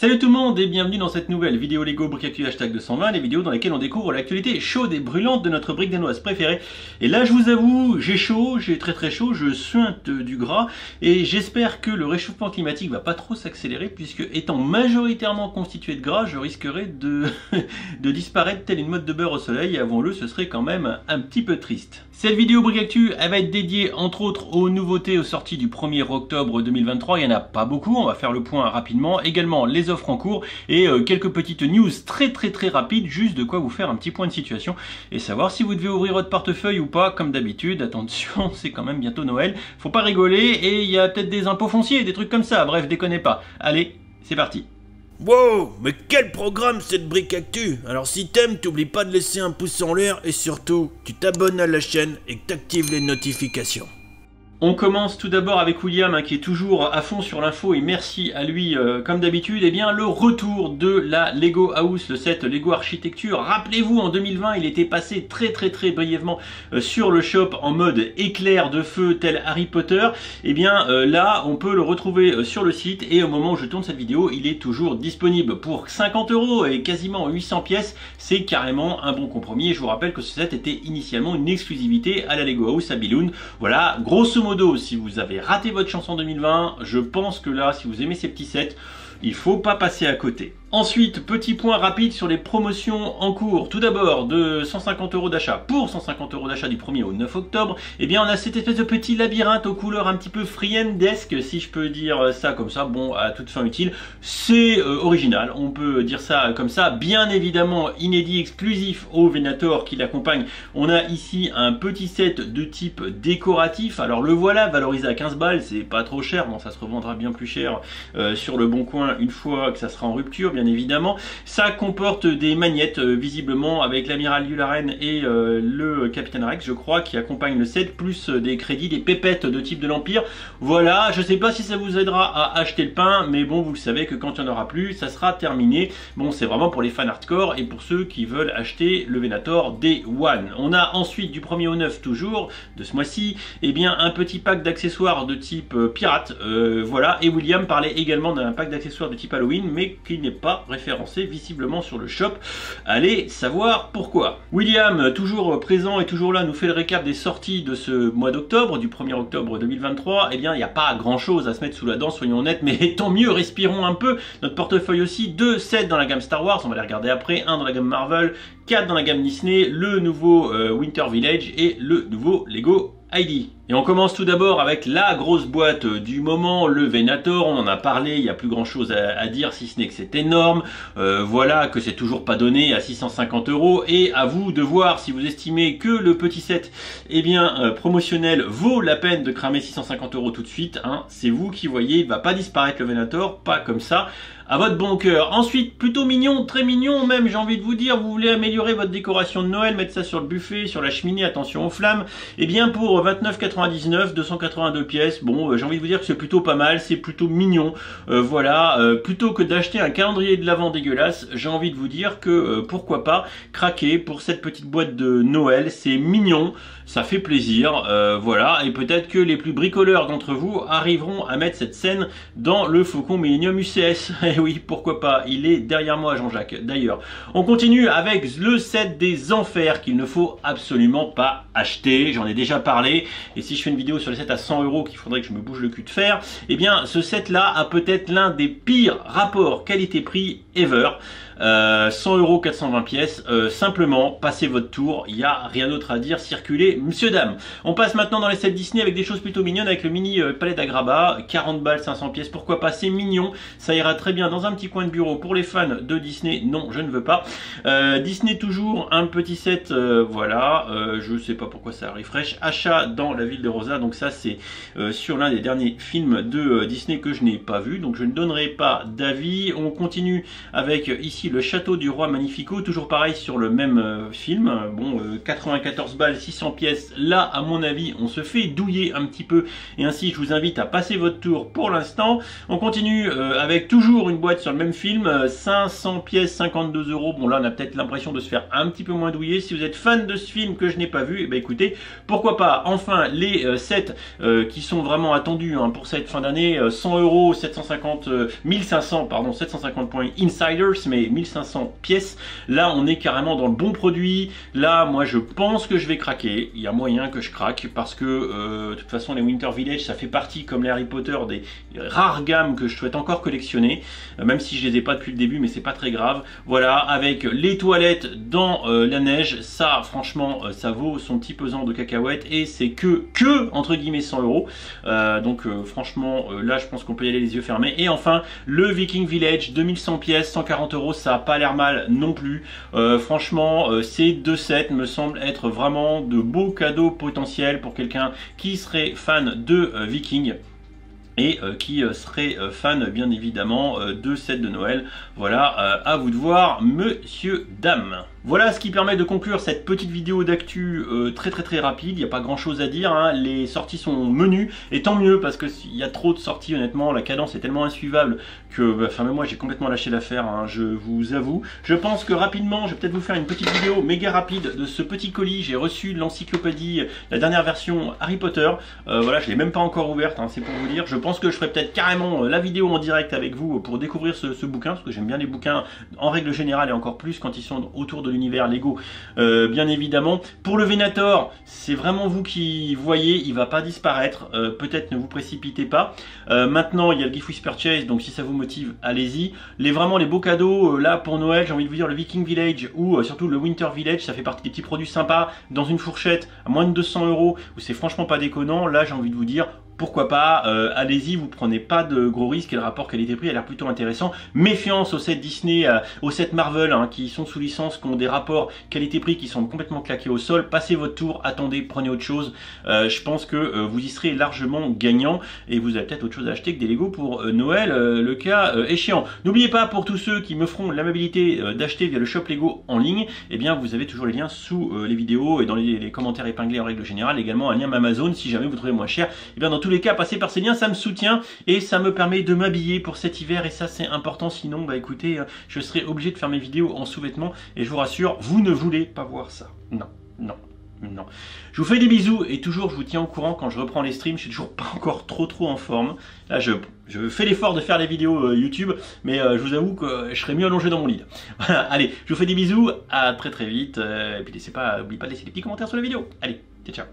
Salut tout le monde et bienvenue dans cette nouvelle vidéo Lego Brick Actu #220, les vidéos dans lesquelles on découvre l'actualité chaude et brûlante de notre brique danoise préférée. Et là je vous avoue, j'ai chaud, j'ai très chaud, je suinte du gras et j'espère que le réchauffement climatique va pas trop s'accélérer puisque étant majoritairement constitué de gras, je risquerais de disparaître telle une motte de beurre au soleil et avouons-le, ce serait quand même un petit peu triste. Cette vidéo Brick Actu, elle va être dédiée entre autres aux nouveautés aux sorties du 1er octobre 2023, il n'y en a pas beaucoup, on va faire le point rapidement, également les offres en cours et quelques petites news très rapides, juste de quoi vous faire un petit point de situation et savoir si vous devez ouvrir votre portefeuille ou pas, comme d'habitude. Attention, c'est quand même bientôt Noël, faut pas rigoler et il y a peut-être des impôts fonciers, des trucs comme ça, bref, déconnez pas. Allez, c'est parti. Wow, mais quel programme cette brique actu! Alors si t'aimes, t'oublies pas de laisser un pouce en l'air et surtout, tu t'abonnes à la chaîne et que t'actives les notifications. On commence tout d'abord avec William qui est toujours à fond sur l'info et merci à lui comme d'habitude. Et bien le retour de la Lego House, le set Lego Architecture. Rappelez-vous, en 2020 il était passé très brièvement sur le shop en mode éclair de feu tel Harry Potter. Et bien là on peut le retrouver sur le site et au moment où je tourne cette vidéo il est toujours disponible pour 50 € et quasiment 800 pièces. C'est carrément un bon compromis et je vous rappelle que ce set était initialement une exclusivité à la Lego House à Billund. Voilà, grosso modo, si vous avez raté votre chance en 2020, je pense que là, si vous aimez ces petits sets, il faut pas passer à côté. Ensuite, petit point rapide sur les promotions en cours. Tout d'abord, de 150 € d'achat pour 150 € d'achat du 1er au 9 octobre, eh bien on a cette espèce de petit labyrinthe aux couleurs un petit peu friendesque, si je peux dire ça comme ça, bon, à toute fin utile. C'est original, on peut dire ça comme ça. Bien évidemment, inédit, exclusif au Venator qui l'accompagne. On a ici un petit set de type décoratif. Alors le voilà, valorisé à 15 balles, c'est pas trop cher. Bon, ça se revendra bien plus cher sur le bon coin une fois que ça sera en rupture, bien évidemment. Ça comporte des magnettes visiblement avec l'amiral Yularen et le capitaine Rex, je crois, qui accompagnent le set, plus des crédits, des pépettes de type de l'Empire. Voilà, je sais pas si ça vous aidera à acheter le pain, mais bon, vous savez que quand il n'y en aura plus, ça sera terminé. Bon, c'est vraiment pour les fans hardcore et pour ceux qui veulent acheter le Venator Day One. On a ensuite du 1er au 9 toujours, de ce mois-ci, eh bien un petit pack d'accessoires de type pirate, voilà, et William parlait également d'un pack d'accessoires de type Halloween, mais qui n'est pas référencé visiblement sur le shop. Allez savoir pourquoi. William, toujours présent et toujours là, nous fait le récap des sorties de ce mois d'octobre, du 1er octobre 2023. Eh bien, il n'y a pas grand chose à se mettre sous la dent, soyons honnêtes, mais tant mieux, respirons un peu. Notre portefeuille aussi, 2 sets dans la gamme Star Wars, on va les regarder après, 1 dans la gamme Marvel, 4 dans la gamme Disney, le nouveau Winter Village et le nouveau Lego Heidi. Et on commence tout d'abord avec la grosse boîte du moment, le Venator. On en a parlé, il n'y a plus grand chose à dire si ce n'est que c'est énorme. Voilà, que c'est toujours pas donné à 650 € et à vous de voir si vous estimez que le petit set promotionnel vaut la peine de cramer 650 € tout de suite, hein. C'est vous qui voyez, il va pas disparaître le Venator, pas comme ça. À votre bon cœur. Ensuite, plutôt mignon, très mignon même, j'ai envie de vous dire, vous voulez améliorer votre décoration de Noël, mettre ça sur le buffet, sur la cheminée, attention aux flammes, et bien pour 29,99 €, 282 pièces, bon, j'ai envie de vous dire que c'est plutôt pas mal, c'est plutôt mignon, voilà, plutôt que d'acheter un calendrier de l'Avent dégueulasse, j'ai envie de vous dire que pourquoi pas craquer pour cette petite boîte de Noël, c'est mignon, ça fait plaisir, voilà, et peut-être que les plus bricoleurs d'entre vous arriveront à mettre cette scène dans le Faucon Millennium UCS. Eh oui, pourquoi pas, il est derrière moi Jean-Jacques, d'ailleurs. On continue avec le set des enfers qu'il ne faut absolument pas acheter, j'en ai déjà parlé, et si je fais une vidéo sur les sets à 100 € qu'il faudrait que je me bouge le cul de faire, eh bien ce set là a peut-être l'un des pires rapports qualité-prix ever. 100 €, 420 pièces, simplement passez votre tour, il n'y a rien d'autre à dire, circulez monsieur dame. On passe maintenant dans les sets Disney avec des choses plutôt mignonnes, avec le mini palais d'Agraba, 40 balles, 500 pièces, pourquoi pas, c'est mignon, ça ira très bien dans un petit coin de bureau pour les fans de Disney, non je ne veux pas. Disney toujours, un petit set, voilà, je sais pas pourquoi ça refresh, achat dans la ville de Rosa, donc ça c'est sur l'un des derniers films de Disney que je n'ai pas vu, donc je ne donnerai pas d'avis. On continue avec ici le château du roi Magnifico, toujours pareil sur le même film, bon 94 balles, 600 pièces, là à mon avis on se fait douiller un petit peu et ainsi je vous invite à passer votre tour pour l'instant. On continue avec toujours une boîte sur le même film, 500 pièces, 52 €, bon là on a peut-être l'impression de se faire un petit peu moins douiller. Si vous êtes fan de ce film que je n'ai pas vu, eh bien écoutez, pourquoi pas, enfin les sets qui sont vraiment attendus hein, pour cette fin d'année, 100 €, 1500 pardon, 750 points insiders, mais 1500 pièces. Là, on est carrément dans le bon produit. Là, moi, je pense que je vais craquer. Il y a moyen que je craque parce que de toute façon, les Winter Village, ça fait partie, comme les Harry Potter, des rares gammes que je souhaite encore collectionner, même si je les ai pas depuis le début, mais c'est pas très grave. Voilà, avec les toilettes dans la neige, ça, franchement, ça vaut son petit pesant de cacahuètes et c'est que entre guillemets 100 €. Donc, franchement, là, je pense qu'on peut y aller les yeux fermés. Et enfin, le Viking Village, 2100 pièces, 140 €, ça a pas l'air mal non plus. Franchement, ces deux sets me semblent être vraiment de beaux cadeaux potentiels pour quelqu'un qui serait fan de Viking et qui serait fan bien évidemment de sets de Noël. Voilà, à vous de voir, monsieur, dame. Voilà ce qui permet de conclure cette petite vidéo d'actu très rapide. Il n'y a pas grand chose à dire, hein. Les sorties sont menues et tant mieux parce qu'il y a trop de sorties honnêtement, la cadence est tellement insuivable que enfin, même moi j'ai complètement lâché l'affaire, hein, je vous avoue. Je pense que rapidement je vais peut-être vous faire une petite vidéo méga rapide de ce petit colis. J'ai reçu l'encyclopédie, la dernière version Harry Potter, voilà, je ne l'ai même pas encore ouverte, hein, c'est pour vous dire. Je pense que je ferai peut-être carrément la vidéo en direct avec vous pour découvrir ce bouquin, parce que j'aime bien les bouquins en règle générale et encore plus quand ils sont autour de l'univers Lego, bien évidemment. Pour le Venator, c'est vraiment vous qui voyez, il va pas disparaître, peut-être ne vous précipitez pas. Maintenant il y a le Gift with Purchase, donc si ça vous motive, allez-y. Vraiment les beaux cadeaux, là pour Noël, j'ai envie de vous dire le Viking Village ou surtout le Winter Village, ça fait partie des petits produits sympas dans une fourchette à moins de 200 €, où c'est franchement pas déconnant. Là j'ai envie de vous dire, pourquoi pas, allez-y, vous prenez pas de gros risques et le rapport qualité-prix a l'air plutôt intéressant. Méfiance aux sets Disney, aux sets Marvel hein, qui sont sous licence, qui ont des rapports qualité-prix qui sont complètement claqués au sol. Passez votre tour, attendez, prenez autre chose. Je pense que vous y serez largement gagnant et vous avez peut-être autre chose à acheter que des Lego pour Noël, le cas échéant. N'oubliez pas, pour tous ceux qui me feront l'amabilité d'acheter via le shop Lego en ligne, eh bien vous avez toujours les liens sous les vidéos et dans les commentaires épinglés en règle générale, également un lien Amazon si jamais vous trouvez moins cher. Eh bien dans tous les cas, passer par ces liens, ça me soutient et ça me permet de m'habiller pour cet hiver et ça c'est important, sinon bah écoutez, je serai obligé de faire mes vidéos en sous-vêtements et je vous rassure, vous ne voulez pas voir ça. Non, non. Non. Je vous fais des bisous et toujours je vous tiens au courant quand je reprends les streams. Je suis toujours pas encore trop en forme. Là je fais l'effort de faire les vidéos YouTube, mais je vous avoue que je serais mieux allongé dans mon lit. Voilà, allez, je vous fais des bisous, à très vite. Et puis n'oubliez pas de laisser des petits commentaires sur la vidéo. Allez, ciao.